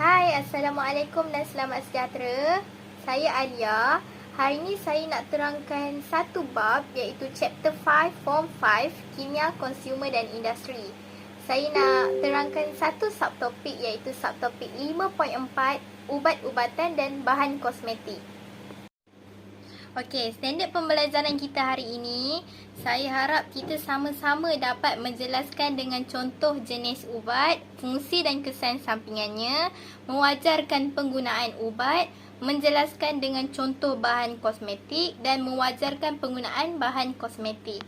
Hai, Assalamualaikum dan selamat sejahtera. Saya Alia. Hari ini saya nak terangkan satu bab iaitu Chapter 5 Form 5 Kimia, Consumer dan Industri. Saya nak terangkan satu subtopik iaitu subtopik 5.4 Ubat-ubatan dan bahan kosmetik. Okey, standard pembelajaran kita hari ini, saya harap kita sama-sama dapat menjelaskan dengan contoh jenis ubat, fungsi dan kesan sampingannya, mewajarkan penggunaan ubat, menjelaskan dengan contoh bahan kosmetik dan mewajarkan penggunaan bahan kosmetik.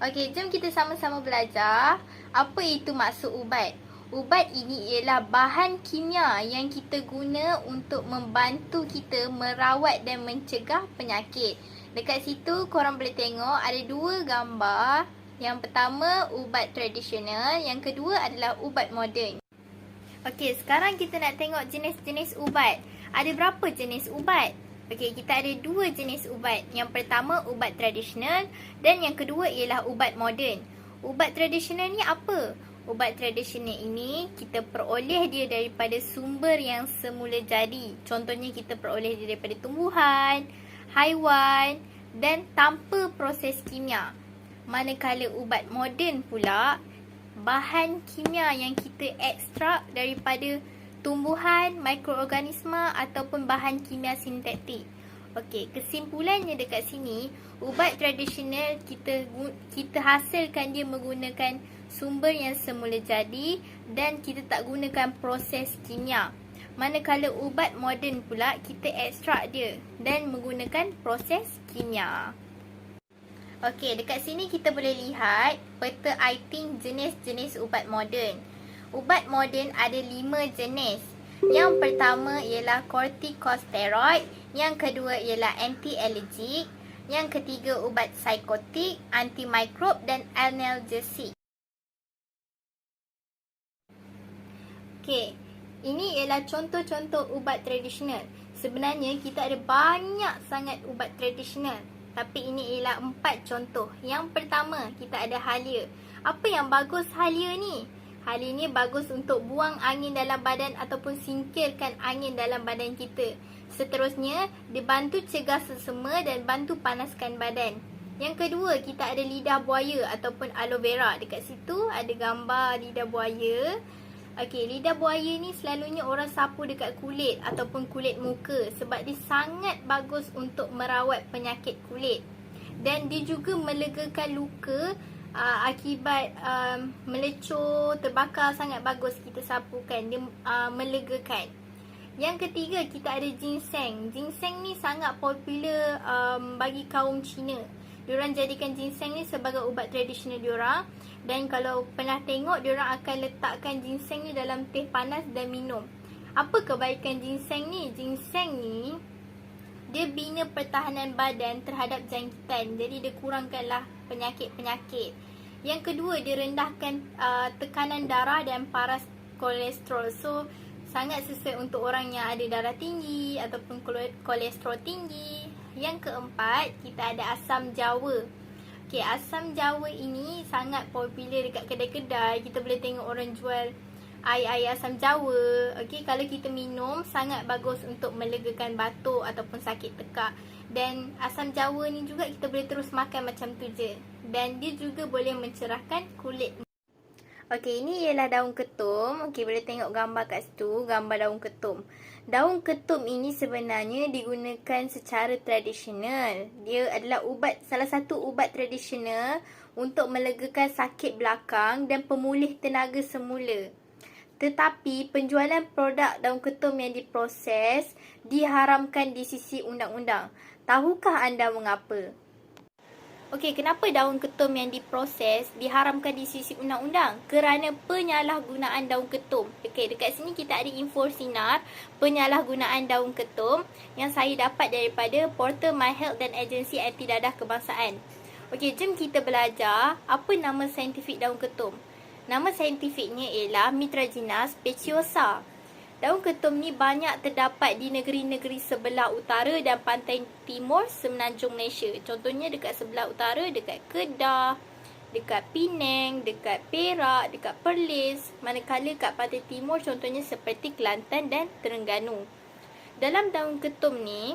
Okey, jom kita sama-sama belajar apa itu maksud ubat. Ubat ini ialah bahan kimia yang kita guna untuk membantu kita merawat dan mencegah penyakit. Dekat situ korang boleh tengok ada dua gambar. Yang pertama ubat tradisional, yang kedua adalah ubat moden. Okey, sekarang kita nak tengok jenis-jenis ubat. Ada berapa jenis ubat? Okey, kita ada dua jenis ubat. Yang pertama ubat tradisional dan yang kedua ialah ubat moden. Ubat tradisional ni apa? Ubat tradisional ini kita peroleh dia daripada sumber yang semula jadi. Contohnya kita peroleh dia daripada tumbuhan, haiwan dan tanpa proses kimia. Manakala ubat moden pula, bahan kimia yang kita ekstrak daripada tumbuhan, mikroorganisma ataupun bahan kimia sintetik. Okey, kesimpulannya dekat sini, ubat tradisional kita hasilkan dia menggunakan sumber yang semula jadi dan kita tak gunakan proses kimia. Manakala ubat moden pula kita ekstrak dia dan menggunakan proses kimia. Okey, dekat sini kita boleh lihat peta item jenis-jenis ubat moden. Ubat moden ada 5 jenis. Yang pertama ialah corticosteroid, yang kedua ialah anti-alergik, yang ketiga ubat psikotik, antimikrob dan analgesik. Okey, ini ialah contoh-contoh ubat tradisional. Sebenarnya kita ada banyak sangat ubat tradisional, tapi ini ialah 4 contoh. Yang pertama, kita ada halia. Apa yang bagus halia ni? Halia ni bagus untuk buang angin dalam badan ataupun singkirkan angin dalam badan kita. Seterusnya, dibantu cegah sesama dan bantu panaskan badan. Yang kedua, kita ada lidah buaya ataupun aloe vera. Dekat situ ada gambar lidah buaya. Okey, lidah buaya ni selalunya orang sapu dekat kulit ataupun kulit muka sebab dia sangat bagus untuk merawat penyakit kulit. Dan dia juga melegakan luka akibat melecur, terbakar, sangat bagus kita sapukan. Dia melegakan. Yang ketiga, kita ada ginseng. Ginseng ni sangat popular bagi kaum Cina. Diorang jadikan ginseng ni sebagai ubat tradisional diorang. Dan kalau pernah tengok, diorang akan letakkan ginseng ni dalam teh panas dan minum. Apa kebaikan ginseng ni? Ginseng ni dia bina pertahanan badan terhadap jangkitan. Jadi dia kurangkanlah penyakit-penyakit. Yang kedua, dia rendahkan tekanan darah dan paras kolesterol. So, sangat sesuai untuk orang yang ada darah tinggi ataupun kolesterol tinggi. Yang keempat, kita ada asam jawa. Okey, asam jawa ini sangat popular dekat kedai-kedai. Kita boleh tengok orang jual air asam jawa. Okey, kalau kita minum sangat bagus untuk melegakan batuk ataupun sakit tekak. Dan asam jawa ni juga kita boleh terus makan macam tu je. Dan dia juga boleh mencerahkan kulit. Okey, ini ialah daun ketum. Okey, boleh tengok gambar kat situ, gambar daun ketum. Daun ketum ini sebenarnya digunakan secara tradisional. Dia adalah salah satu ubat tradisional untuk melegakan sakit belakang dan pemulih tenaga semula. Tetapi penjualan produk daun ketum yang diproses diharamkan di sisi undang-undang. Tahukah anda mengapa? Okey, kenapa daun ketum yang diproses diharamkan di sisi undang-undang? Kerana penyalahgunaan daun ketum. Okey, dekat sini kita ada info sinar penyalahgunaan daun ketum yang saya dapat daripada portal My Health dan agensi anti dadah kebangsaan. Okey, jom kita belajar apa nama saintifik daun ketum. Nama saintifiknya ialah Mitragyna speciosa. Daun ketum ni banyak terdapat di negeri-negeri sebelah utara dan pantai timur semenanjung Malaysia. Contohnya dekat sebelah utara, dekat Kedah, dekat Penang, dekat Perak, dekat Perlis, manakala kat pantai timur contohnya seperti Kelantan dan Terengganu. Dalam daun ketum ni,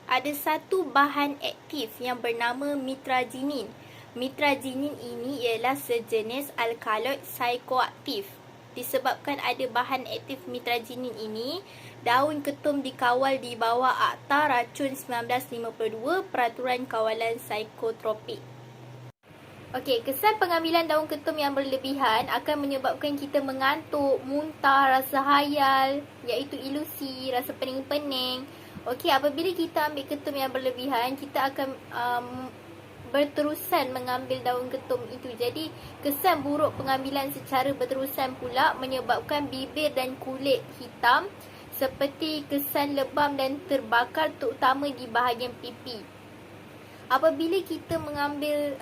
ada satu bahan aktif yang bernama mitraginin. Mitraginin ini ialah sejenis alkaloid psikoaktif. Disebabkan ada bahan aktif mitraginin ini, daun ketum dikawal di bawah Akta Racun 1952 Peraturan Kawalan Psikotropik. Okey, kesan pengambilan daun ketum yang berlebihan akan menyebabkan kita mengantuk, muntah, rasa hayal, iaitu ilusi, rasa pening-pening. Okey, apabila kita ambil ketum yang berlebihan, kita akan berterusan mengambil daun ketum itu. Jadi, kesan buruk pengambilan secara berterusan pula menyebabkan bibir dan kulit hitam seperti kesan lebam dan terbakar terutama di bahagian pipi. Apabila kita mengambil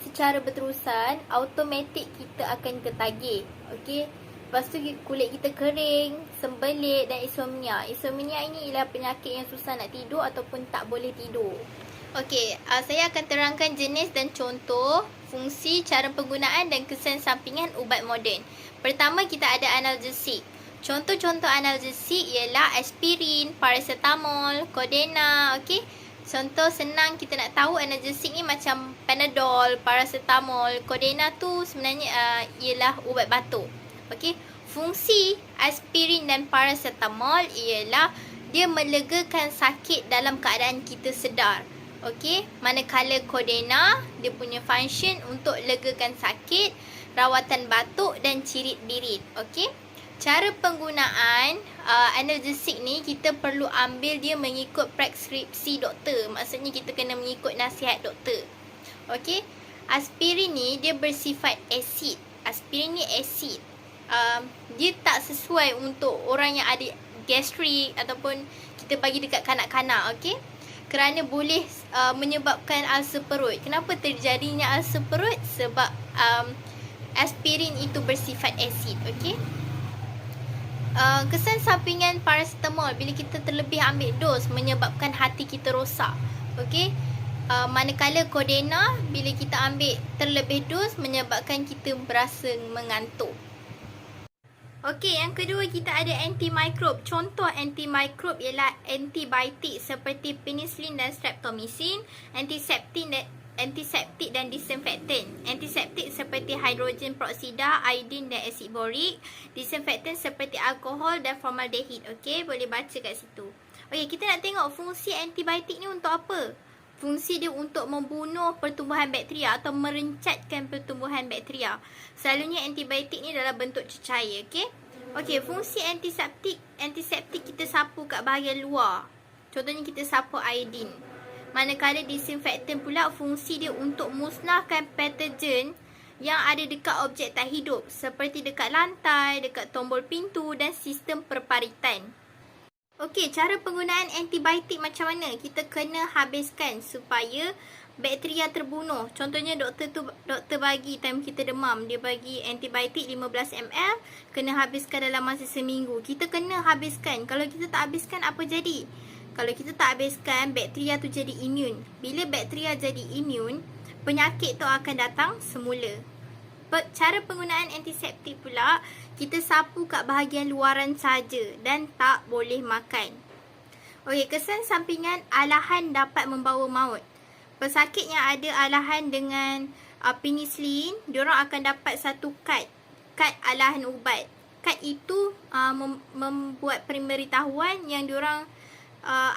secara berterusan, automatik kita akan ketagih. Okey. Lepas tu kulit kita kering, sembelit dan insomnia. Insomnia ini ialah penyakit yang susah nak tidur ataupun tak boleh tidur. Okey, saya akan terangkan jenis dan contoh, fungsi, cara penggunaan dan kesan sampingan ubat moden. Pertama, kita ada analgesik. Contoh-contoh analgesik ialah aspirin, paracetamol, Codeine. Okey. Contoh senang kita nak tahu analgesik ni macam Panadol, paracetamol, Codeine tu sebenarnya ialah ubat batuk. Okey. Fungsi aspirin dan paracetamol ialah dia melegakan sakit dalam keadaan kita sedar. Okey, manakala Codeine dia punya function untuk legakan sakit, rawatan batuk dan cirit birit. Okey. Cara penggunaan analgesik ni kita perlu ambil dia mengikut preskripsi doktor. Maksudnya kita kena mengikut nasihat doktor. Okey. Aspirin ni dia bersifat asid. Aspirin ni asid. Dia tak sesuai untuk orang yang ada gastrik ataupun kita bagi dekat kanak-kanak. Okey. Kerana boleh menyebabkan ulcer perut. Kenapa terjadinya ulcer perut? Sebab aspirin itu bersifat asid. Okey. Kesan sampingan paracetamol bila kita terlebih ambil dos menyebabkan hati kita rosak. Okey. Manakala Codeine bila kita ambil terlebih dos menyebabkan kita berasa mengantuk. Okey, yang kedua kita ada antimikrob. Contoh antimikrob ialah antibiotik seperti penicillin dan streptomycin, antiseptik dan disinfektan. Antiseptik seperti hidrogen peroksida, iodin dan asid borik. Disinfektan seperti alkohol dan formaldehid. Okey, boleh baca kat situ. Okey, kita nak tengok fungsi antibiotik ni untuk apa? Fungsi dia untuk membunuh pertumbuhan bakteria atau merencatkan pertumbuhan bakteria. Selalunya antibiotik ni dalam bentuk cecair. Okey. Okey, fungsi antiseptik kita sapu kat bahagian luar. Contohnya kita sapu iodin. Manakala disinfektan pula fungsi dia untuk musnahkan patogen yang ada dekat objek tak hidup seperti dekat lantai, dekat tombol pintu dan sistem perparitan. Okey, cara penggunaan antibiotik macam mana? Kita kena habiskan supaya bakteria terbunuh. Contohnya doktor bagi time kita demam, dia bagi antibiotik 15 ml, kena habiskan dalam masa seminggu. Kita kena habiskan. Kalau kita tak habiskan apa jadi? Kalau kita tak habiskan, bakteria tu jadi imun. Bila bakteria jadi imun, penyakit tu akan datang semula. Cara penggunaan antiseptik pula, kita sapu kat bahagian luaran saja dan tak boleh makan. Okey, kesan sampingan alahan dapat membawa maut. Pesakit yang ada alahan dengan penicillin, diorang akan dapat satu kad alahan ubat. Kad itu membuat pemberitahuan yang diorang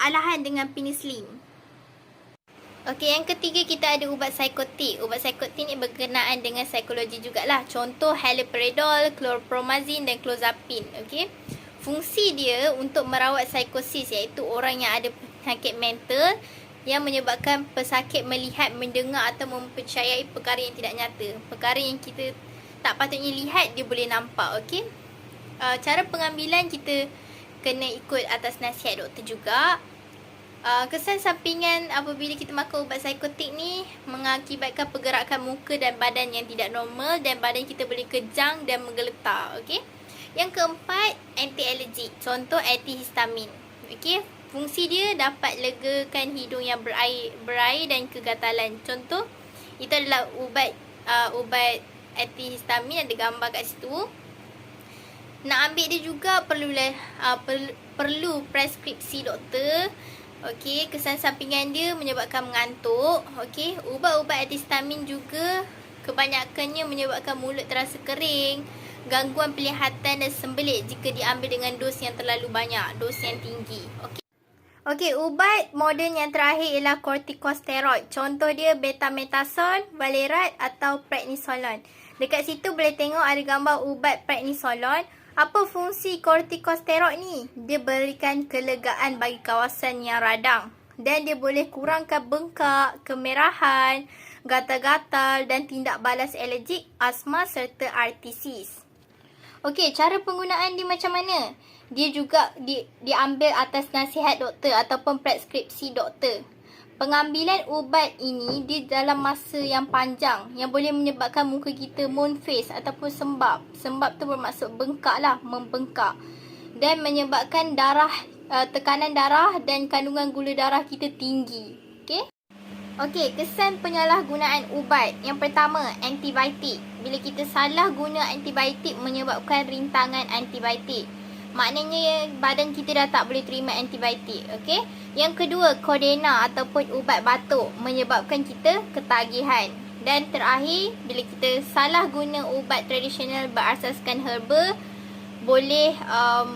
alahan dengan penicillin. Okey, yang ketiga kita ada ubat psikotik. Ubat psikotik ni berkenaan dengan psikologi jugalah. Contoh haloperidol, chlorpromazine dan clozapine. Okey. Fungsi dia untuk merawat psikosis, iaitu orang yang ada penyakit mental yang menyebabkan pesakit melihat, mendengar atau mempercayai perkara yang tidak nyata. Perkara yang kita tak patutnya lihat, dia boleh nampak. Okey. Cara pengambilan kita kena ikut atas nasihat doktor juga. Kesan sampingan apabila kita makan ubat psikotik ni mengakibatkan pergerakan muka dan badan yang tidak normal dan badan kita boleh kejang dan menggeletar. Okey. Yang keempat, anti-alergik. Contoh antihistamin. Okey. Fungsi dia dapat legakan hidung yang berair dan kegatalan. Contoh itu adalah ubat ubat antihistamin, ada gambar kat situ. Nak ambil dia juga perlu preskripsi doktor. Okey, kesan sampingan dia menyebabkan mengantuk. Okey, ubat-ubat antihistamin juga kebanyakannya menyebabkan mulut terasa kering, gangguan penglihatan dan sembelit jika diambil dengan dos yang terlalu banyak, dos yang tinggi. Okey, ubat moden yang terakhir ialah kortikosteroid. Contoh dia betamethasone, valerat atau prednisolon. Dekat situ boleh tengok ada gambar ubat prednisolon. Apa fungsi kortikosteroid ni? Dia berikan kelegaan bagi kawasan yang radang. Dan dia boleh kurangkan bengkak, kemerahan, gatal-gatal dan tindak balas alergik, asma serta artritis. Okey, cara penggunaan dia macam mana? Dia juga diambil atas nasihat doktor ataupun preskripsi doktor. Pengambilan ubat ini dia dalam masa yang panjang yang boleh menyebabkan muka kita moon face ataupun sembab. Sembab tu bermaksud bengkak lah, membengkak. Dan menyebabkan tekanan darah dan kandungan gula darah kita tinggi. Okey? Okey, kesan penyalahgunaan ubat. Yang pertama, antibiotik. Bila kita salah guna antibiotik menyebabkan rintangan antibiotik. Maknanya badan kita dah tak boleh terima antibiotik. Okey. Yang kedua, kodena ataupun ubat batuk menyebabkan kita ketagihan. Dan terakhir, bila kita salah guna ubat tradisional berasaskan herba, boleh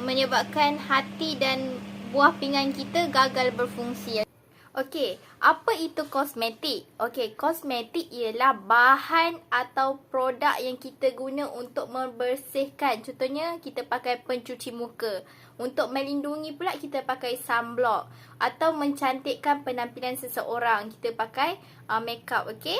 menyebabkan hati dan buah pinggan kita gagal berfungsi. Okey, apa itu kosmetik? Okey, kosmetik ialah bahan atau produk yang kita guna untuk membersihkan. Contohnya, kita pakai pencuci muka. Untuk melindungi pula, kita pakai sunblock. Atau mencantikkan penampilan seseorang, kita pakai makeup, okey?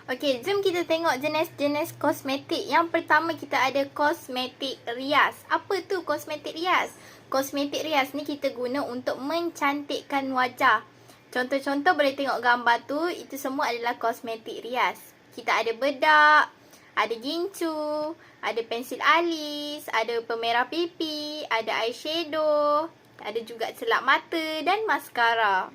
Okey, jom kita tengok jenis-jenis kosmetik. Yang pertama, kita ada kosmetik rias. Apa tu kosmetik rias? Kosmetik rias ni kita guna untuk mencantikkan wajah. Contoh-contoh boleh tengok gambar tu, itu semua adalah kosmetik rias. Kita ada bedak, ada gincu, ada pensil alis, ada pemerah pipi, ada eyeshadow, ada juga celak mata dan maskara.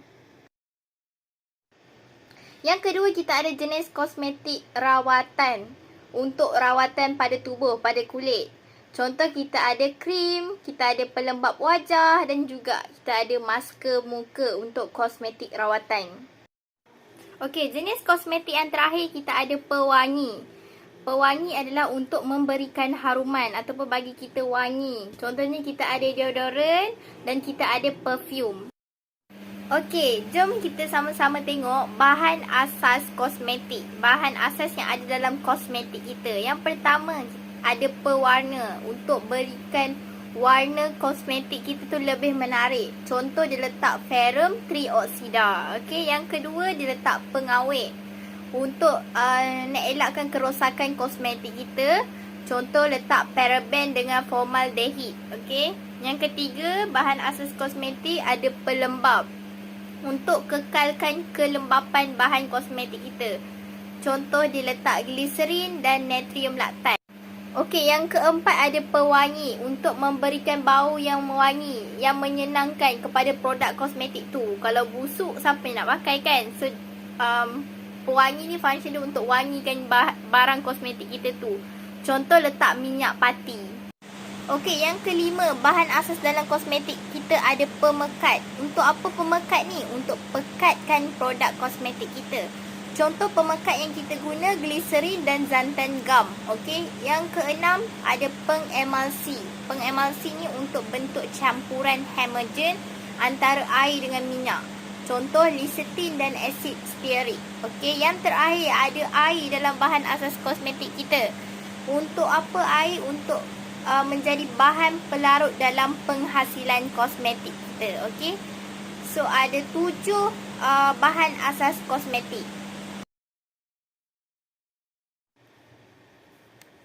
Yang kedua, kita ada jenis kosmetik rawatan. Untuk rawatan pada tubuh, pada kulit. Contoh, kita ada krim, kita ada pelembap wajah dan juga kita ada masker muka untuk kosmetik rawatan. Okey, jenis kosmetik yang terakhir kita ada pewangi. Pewangi adalah untuk memberikan haruman ataupun bagi kita wangi. Contohnya kita ada deodorant dan kita ada perfume. Okey, jom kita sama-sama tengok bahan asas kosmetik. Bahan asas yang ada dalam kosmetik kita. Yang pertama, ada pewarna untuk berikan warna kosmetik kita tu lebih menarik. Contoh, dia letak ferrum trioxida. Okey, yang kedua, dia letak pengawet untuk nak elakkan kerosakan kosmetik kita. Contoh, letak paraben dengan formaldehid. Okey, yang ketiga, bahan asas kosmetik ada pelembap untuk kekalkan kelembapan bahan kosmetik kita. Contoh, dia letak gliserin dan natrium laktat. Okey, yang keempat ada pewangi untuk memberikan bau yang mewangi, yang menyenangkan kepada produk kosmetik tu. Kalau busuk, siapa yang nak pakai kan? So, pewangi ni function dia untuk wangikan barang kosmetik kita tu. Contoh, letak minyak pati. Okey, yang kelima, bahan asas dalam kosmetik kita ada pemekat. Untuk apa pemekat ni? Untuk pekatkan produk kosmetik kita. Contoh pemekat yang kita guna gliserin dan xanthan gum. Okey, yang keenam ada pengemulsi. Pengemulsi ni untuk bentuk campuran homogen antara air dengan minyak. Contoh lisetin dan asid stearik. Okey, yang terakhir ada air dalam bahan asas kosmetik kita. Untuk apa air? Untuk menjadi bahan pelarut dalam penghasilan kosmetik kita. Okey, so ada 7 bahan asas kosmetik.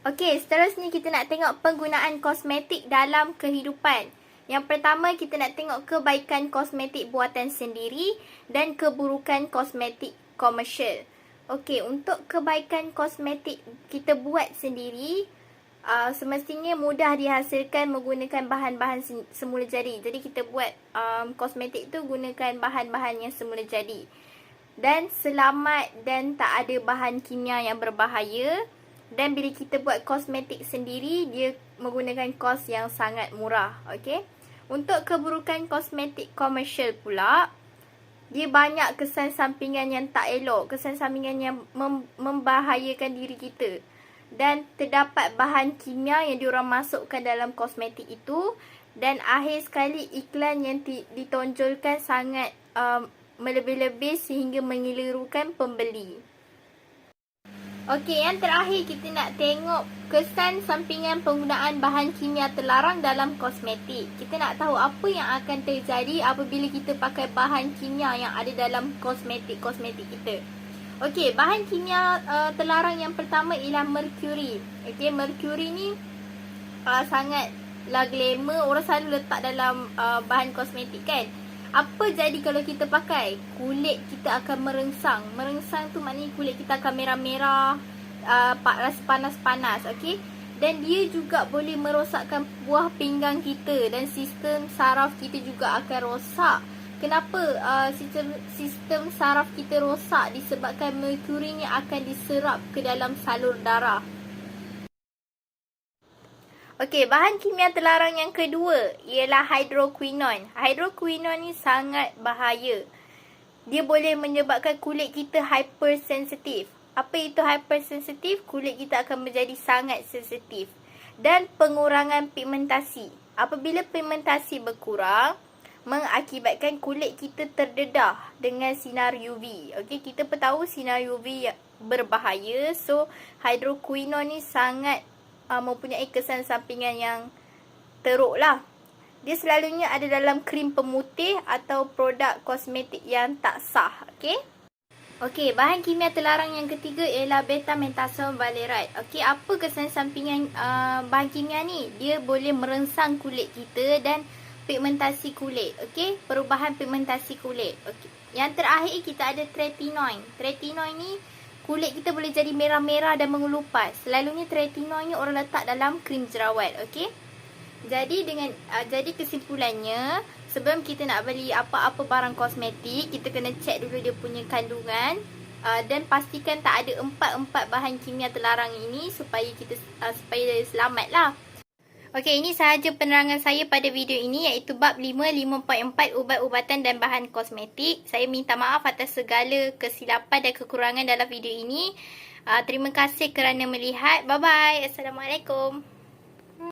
Okey, seterusnya kita nak tengok penggunaan kosmetik dalam kehidupan. Yang pertama, kita nak tengok kebaikan kosmetik buatan sendiri dan keburukan kosmetik komersial. Okey, untuk kebaikan kosmetik kita buat sendiri, semestinya mudah dihasilkan menggunakan bahan-bahan semula jadi. Jadi kita buat kosmetik tu gunakan bahan-bahan yang semula jadi. dan selamat dan tak ada bahan kimia yang berbahaya. Dan bila kita buat kosmetik sendiri, dia menggunakan kos yang sangat murah. Okey. Untuk keburukan kosmetik komersial pula, dia banyak kesan sampingan yang tak elok, kesan sampingan yang membahayakan diri kita. Dan terdapat bahan kimia yang diorang masukkan dalam kosmetik itu. Dan akhir sekali iklan yang ditonjolkan sangat melebih-lebih sehingga mengilurukan pembeli. Okey, yang terakhir kita nak tengok kesan sampingan penggunaan bahan kimia terlarang dalam kosmetik. Kita nak tahu apa yang akan terjadi apabila kita pakai bahan kimia yang ada dalam kosmetik-kosmetik kita. Okey, bahan kimia terlarang yang pertama ialah merkuri. Okey, merkuri ni sangatlah glamour, orang selalu letak dalam bahan kosmetik kan. Apa jadi kalau kita pakai? Kulit kita akan merengsang. Merengsang tu maknanya kulit kita akan merah-merah, rasa panas-panas, okey? Dan dia juga boleh merosakkan buah pinggang kita dan sistem saraf kita juga akan rosak. Kenapa sistem saraf kita rosak? Disebabkan merkuri ni akan diserap ke dalam salur darah. Okey, bahan kimia terlarang yang kedua ialah hydroquinone. Hydroquinone ni sangat bahaya. Dia boleh menyebabkan kulit kita hypersensitif. Apa itu hypersensitif? Kulit kita akan menjadi sangat sensitif. Dan pengurangan pigmentasi. Apabila pigmentasi berkurang, mengakibatkan kulit kita terdedah dengan sinar UV. Okey, kita pun tahu sinar UV berbahaya. So, hydroquinone ni sangat mempunyai kesan sampingan yang teruk lah. Dia selalunya ada dalam krim pemutih atau produk kosmetik yang tak sah. Okey. Okey, bahan kimia terlarang yang ketiga ialah betamethasone valerate. Okey, apa kesan sampingan bahan kimia ni? Dia boleh merangsang kulit kita dan pigmentasi kulit. Okey, perubahan pigmentasi kulit. Okey. Yang terakhir kita ada tretinoin. Tretinoin ni kulit kita boleh jadi merah-merah dan mengelupas. Selalunya tretinoin ni orang letak dalam krim jerawat. Okey. Jadi kesimpulannya, sebelum kita nak beli apa-apa barang kosmetik, kita kena check dulu dia punya kandungan dan pastikan tak ada empat bahan kimia terlarang ini supaya kita selamatlah. Okey, ini sahaja penerangan saya pada video ini, iaitu bab 5.4 ubat-ubatan dan bahan kosmetik. Saya minta maaf atas segala kesilapan dan kekurangan dalam video ini. Terima kasih kerana melihat. Bye-bye. Assalamualaikum.